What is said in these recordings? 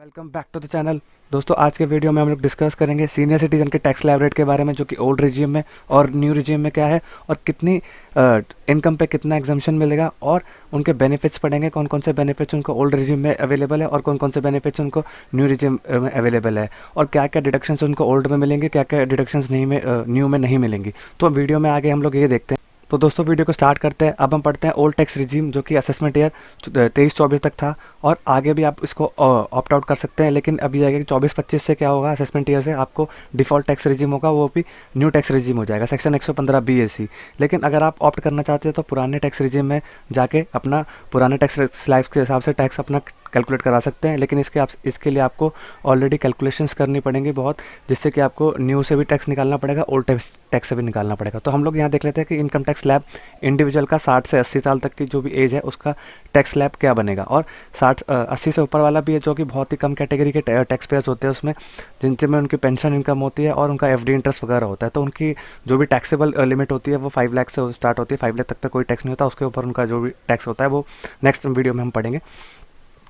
Welcome back to the channel. दोस्तों, आज के वीडियो में हम लोग डिस्कस करेंगे सीनियर सिटीजन के टैक्स स्लैब रेट के बारे में, जो कि ओल्ड रिजीम में और न्यू रिजीम में क्या है, और कितनी इनकम पे कितना एग्जाम्पशन मिलेगा, और उनके बेनिफिट्स पढ़ेंगे, कौन कौन से बेनिफिट्स उनको ओल्ड रिजीम में अवेलेबल है और कौन कौन से बेनिफिट्स उनको न्यू रिजीम में अवेलेबल है, और क्या क्या डिडक्शंस उनको ओल्ड में मिलेंगे, क्या क्या डिडक्शंस नहीं में न्यू में नहीं मिलेंगी। तो वीडियो में आगे हम लोग ये देखते हैं। तो दोस्तों, वीडियो को स्टार्ट करते हैं। अब हम पढ़ते हैं ओल्ड टैक्स रिजीम, जो कि असेसमेंट ईयर 23-24 तक था, और आगे भी आप इसको ऑप्ट आउट कर सकते हैं। लेकिन अभी आएगा कि 24-25 से क्या होगा, असेसमेंट ईयर से आपको डिफ़ॉल्ट टैक्स रिजीम होगा, वो भी न्यू टैक्स रिजीम हो जाएगा, सेक्शन 115 BAC। लेकिन अगर आप ऑप्ट करना चाहते हैं तो पुराने टैक्स रिजीम में जाके अपना पुराने टैक्स स्लैब्स के हिसाब से टैक्स अपना कैलकुलेट करा सकते हैं। लेकिन इसके लिए आपको ऑलरेडी कैलकुलेशंस करनी पड़ेंगी बहुत, जिससे कि आपको न्यू से भी टैक्स निकालना पड़ेगा, ओल्ड टैक्स से भी निकालना पड़ेगा। तो हम लोग यहाँ देख लेते हैं कि इनकम टैक्स स्लैब इंडिविजुअल का 60 से 80 साल तक की जो भी एज है उसका टैक्स स्लैब क्या बनेगा। और 80 से ऊपर वाला भी है, जो कि बहुत ही कम कैटेगरी के टैक्स पेयर्स होते हैं उसमें, जिनसे में उनकी पेंशन इनकम होती है और उनका FD इंटरेस्ट वगैरह होता है। तो उनकी जो भी टैक्सेबल लिमिट होती है वो 5 लाख से स्टार्ट होती है। 5 लाख तक पे कोई टैक्स नहीं होता, उसके ऊपर उनका जो भी टैक्स होता है वो नेक्स्ट वीडियो में हम पढ़ेंगे।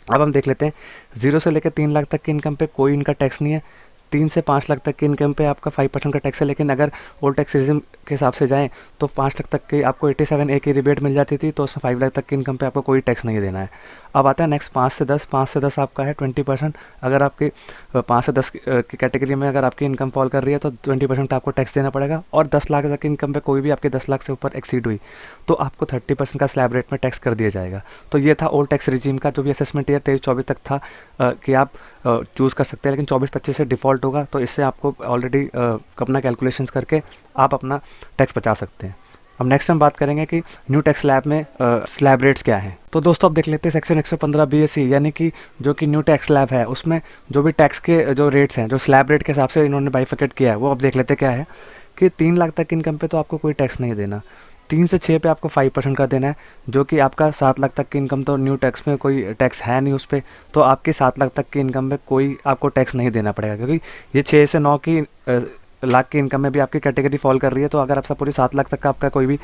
अब हम देख लेते हैं, 0 से लेकर 3 लाख तक की इनकम पे कोई इनका टैक्स नहीं है। 3 से 5 लाख तक की इनकम पे आपका 5% का टैक्स है। लेकिन अगर ओल्ड टैक्स रिजिम के हिसाब से जाएं तो 5 लाख तक की आपको 87A की रिबेट मिल जाती थी, तो उसमें 5 लाख तक की इनकम पे आपको कोई टैक्स नहीं देना है। अब आता है नेक्स्ट 5 से 10। 5 से 10 आपका है 20%। अगर आपकी 5 से 10 की कैटेगरी में अगर आपकी इनकम फॉल कर रही है तो 20% आपको टैक्स देना पड़ेगा। और 10 लाख तक की इनकम पे कोई भी आपके 10 लाख से ऊपर एक्सीड हुई तो आपको 30% का स्लैब रेट में टैक्स कर दिया जाएगा। तो ये था ओल्ड टैक्स रिजीम का, जो भी असेसमेंट ईयर 23-24 तक था कि आप चूज़ कर सकते हैं। लेकिन 24-25 से डिफ़ॉल्ट होगा, तो इससे आपको ऑलरेडी अपना कैलकुलेशंस करके आप अपना टैक्स बचा सकते हैं। अब नेक्स्ट हम बात करेंगे कि न्यू टैक्स स्लैब में स्लैब रेट्स क्या हैं। तो दोस्तों, अब देख लेते हैं सेक्शन 115 BAC, यानी कि जो कि न्यू टैक्स स्लैब है, उसमें जो भी टैक्स के जो रेट्स हैं, जो स्लैब रेट के हिसाब से इन्होंने बाइफिकेट किया है, वो अब देख लेते हैं क्या है। कि 3 लाख तक की इनकम पे तो आपको कोई टैक्स नहीं देना। 3 से 6 पे आपको 5% का देना है, जो कि आपका 7 लाख तक की इनकम तो न्यू टैक्स में कोई टैक्स है नहीं उस पर, तो आपकी 7 लाख तक की इनकम में कोई आपको टैक्स नहीं देना पड़ेगा, क्योंकि ये 6 से 9 की लाख की इनकम में भी आपकी कैटेगरी फॉल कर रही है। तो अगर आपसे पूरी 7 लाख तक का आपका कोई भी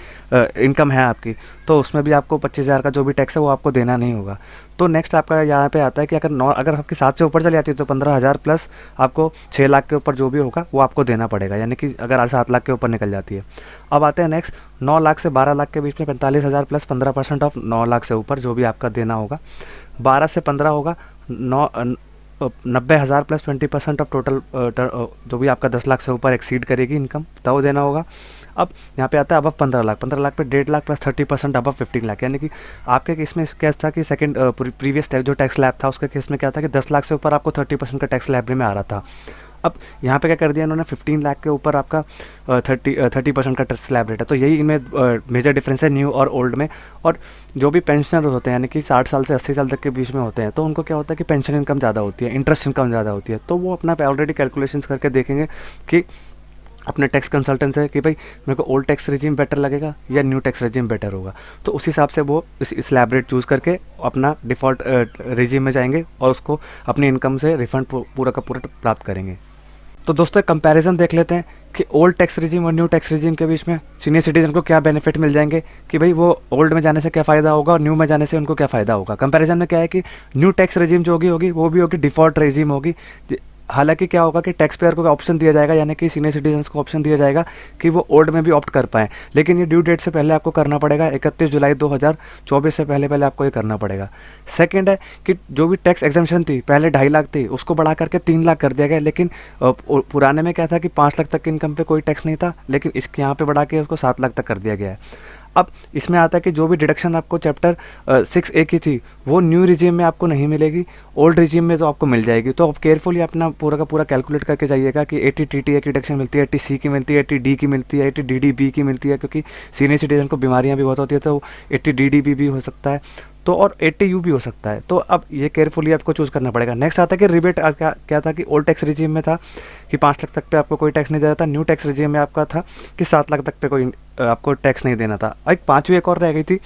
इनकम है आपकी, तो उसमें भी आपको 25,000 का जो भी टैक्स है वो आपको देना नहीं होगा। तो नेक्स्ट आपका यहाँ पे आता है कि अगर आपकी 7 से ऊपर चली जाती है तो 15,000 प्लस आपको 6 लाख के ऊपर जो भी होगा वो आपको देना पड़ेगा, यानी कि अगर 7 लाख के ऊपर निकल जाती है। अब आते हैं नेक्स्ट 9 लाख से 12 लाख के बीच में 45,000 प्लस 15% ऑफ 9 लाख से ऊपर जो भी आपका देना होगा। 12 से 15 होगा 90,000 प्लस 20% ऑफ टोटल जो भी आपका 10 लाख से ऊपर एक्सीड करेगी इनकम, तब देना होगा। अब यहाँ पे आता है अबव 15 लाख। 15 लाख पे 1.5 लाख प्लस 30% अबव 15 लाख, यानी कि आपके केस में क्या था कि सेकंड प्रीवियस जो टैक्स स्लैब था उसके केस में क्या था कि 10 लाख से ऊपर आपको 30% का टैक्स स्लैब में आ रहा था। अब यहाँ पे क्या कर दिया इन्होंने, 15 लाख के ऊपर आपका 30% का टैक्स स्लैब रेट है। तो यही इनमें मेजर डिफरेंस है न्यू और ओल्ड में। और जो भी पेंशनर होते हैं, यानी कि 60 साल से 80 साल तक के बीच में होते हैं, तो उनको क्या होता है कि पेंशन इनकम ज़्यादा होती है, इंटरेस्ट इनकम ज़्यादा होती है। तो वो अपना ऑलरेडी कैलकुलेशंस करके देखेंगे कि अपने टैक्स कंसल्टेंट से कि भाई मेरे को ओल्ड टैक्स रिजीम बेटर लगेगा या न्यू टैक्स रिजीम बेटर होगा। तो उस हिसाब से वो इस स्लैब रेट चूज़ करके अपना डिफ़ॉल्ट रिजीम में जाएंगे और उसको अपनी इनकम से रिफंड पूरा का पूरा प्राप्त करेंगे। तो दोस्तों, कंपैरिजन देख लेते हैं कि ओल्ड टैक्स रिजीम और न्यू टैक्स रिजीम के बीच में सीनियर सिटीजन को क्या बेनिफिट मिल जाएंगे, कि भाई वो ओल्ड में जाने से क्या फ़ायदा होगा और न्यू में जाने से उनको क्या फ़ायदा होगा। कंपैरिजन में क्या है कि न्यू टैक्स रिजीम जो होगी वो भी होगी डिफ़ॉल्ट रिजीम होगी। हालांकि क्या होगा कि टैक्स पेयर को ऑप्शन दिया जाएगा, यानी कि सीनियर सिटीजन्स को ऑप्शन दिया जाएगा कि वो ओल्ड में भी ऑप्ट कर पाएँ, लेकिन ये ड्यू डेट से पहले आपको करना पड़ेगा। 31 जुलाई 2024 से पहले आपको ये करना पड़ेगा। सेकंड है कि जो भी टैक्स एग्जेम्पशन थी, पहले 2.5 लाख थी, उसको बढ़ा करके 3 लाख कर दिया गया। लेकिन पुराने में क्या था कि 5 लाख तक की इनकम पे कोई टैक्स नहीं था, लेकिन इसके यहाँ पे बढ़ा के उसको 7 लाख तक कर दिया गया है। अब इसमें आता है कि जो भी डिडक्शन आपको चैप्टर 6A की थी वो न्यू रिजीम में आपको नहीं मिलेगी, ओल्ड रिजीम में तो आपको मिल जाएगी। तो आप केयरफुली अपना पूरा का पूरा कैलकुलेट करके जाइएगा कि 80 TTA की डिडक्शन मिलती है, 80C की मिलती है, 80D की मिलती है, 80 DDB की मिलती है, क्योंकि सीनियर सिटीजन को बीमारियां भी बहुत होती है, तो 80 DDB भी हो सकता है, तो और 80U भी हो सकता है। तो अब ये केयरफुली आपको चूज़ करना पड़ेगा। नेक्स्ट आता है कि रिबेट क्या था कि ओल्ड टैक्स रिजीम में था कि 5 लाख तक पे आपको कोई टैक्स नहीं देता था। न्यू टैक्स रिजीम में आपका था कि 7 लाख तक पे कोई आपको टैक्स नहीं देना था। एक पाँचवीं एक और रह गई थी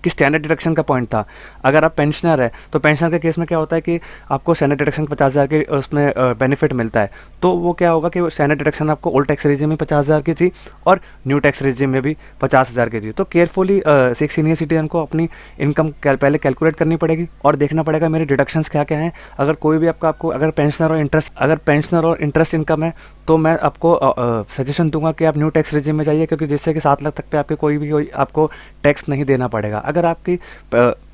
कि स्टैंडर्ड डिडक्शन का पॉइंट था। अगर आप पेंशनर है तो पेंशनर के केस में क्या होता है कि आपको स्टैंडर्ड डिडक्शन 50,000 के उसमें बेनिफिट मिलता है। तो वो क्या होगा कि वो स्टैंडर्ड डिडक्शन आपको ओल्ड टैक्स रेजिम में 50,000 की थी और न्यू टैक्स रेजिम में भी 50,000 की थी। तो केयरफुली एक सीनियर सिटीजन को अपनी इनकम पहले कैलकुलेट करनी पड़ेगी और देखना पड़ेगा मेरे डिडक्शंस क्या क्या हैं। अगर कोई भी आपको अगर पेंशनर और इंटरेस्ट इनकम है तो मैं आपको सजेशन दूंगा कि आप न्यू टैक्स रेजिम में जाइए, क्योंकि जिससे कि 7 लाख तक पे आपके कोई आपको टैक्स नहीं देना पड़ेगा। अगर आपकी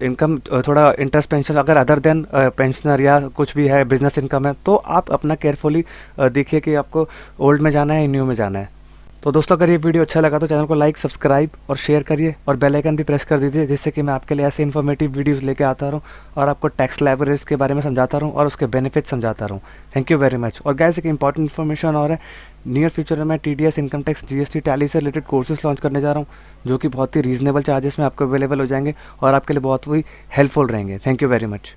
इनकम थोड़ा इंटरेस्ट पेंशन अगर अदर देन पेंशनर या कुछ भी है बिजनेस इनकम है, तो आप अपना केयरफुली देखिए कि आपको ओल्ड में जाना है या न्यू में जाना है। तो दोस्तों अगर ये वीडियो अच्छा लगा तो चैनल को लाइक, सब्सक्राइब और शेयर करिए और बेल आइकन भी प्रेस कर दीजिए, जिससे कि मैं आपके लिए ऐसे इन्फॉर्मेटिव वीडियोस लेके आता रहूँ और आपको टैक्स लाइब्रेरीज के बारे में समझाता रहूँ और उसके बेनिफिट समझाता रहूँ। Thank you very much. और गाइस एक इंपॉर्टेंट इन्फॉर्मेशन और है, नियर फ्यूचर में मैं TDS, income tax, GST, tally से रिलेटेड कोर्सेज लॉन्च करने जा रहा हूँ, जो कि बहुत ही रीजनेबल चार्जेस में आपको अवेलेबल हो जाएंगे और आपके लिए बहुत ही हेल्पफुल रहेंगे। Thank you very much.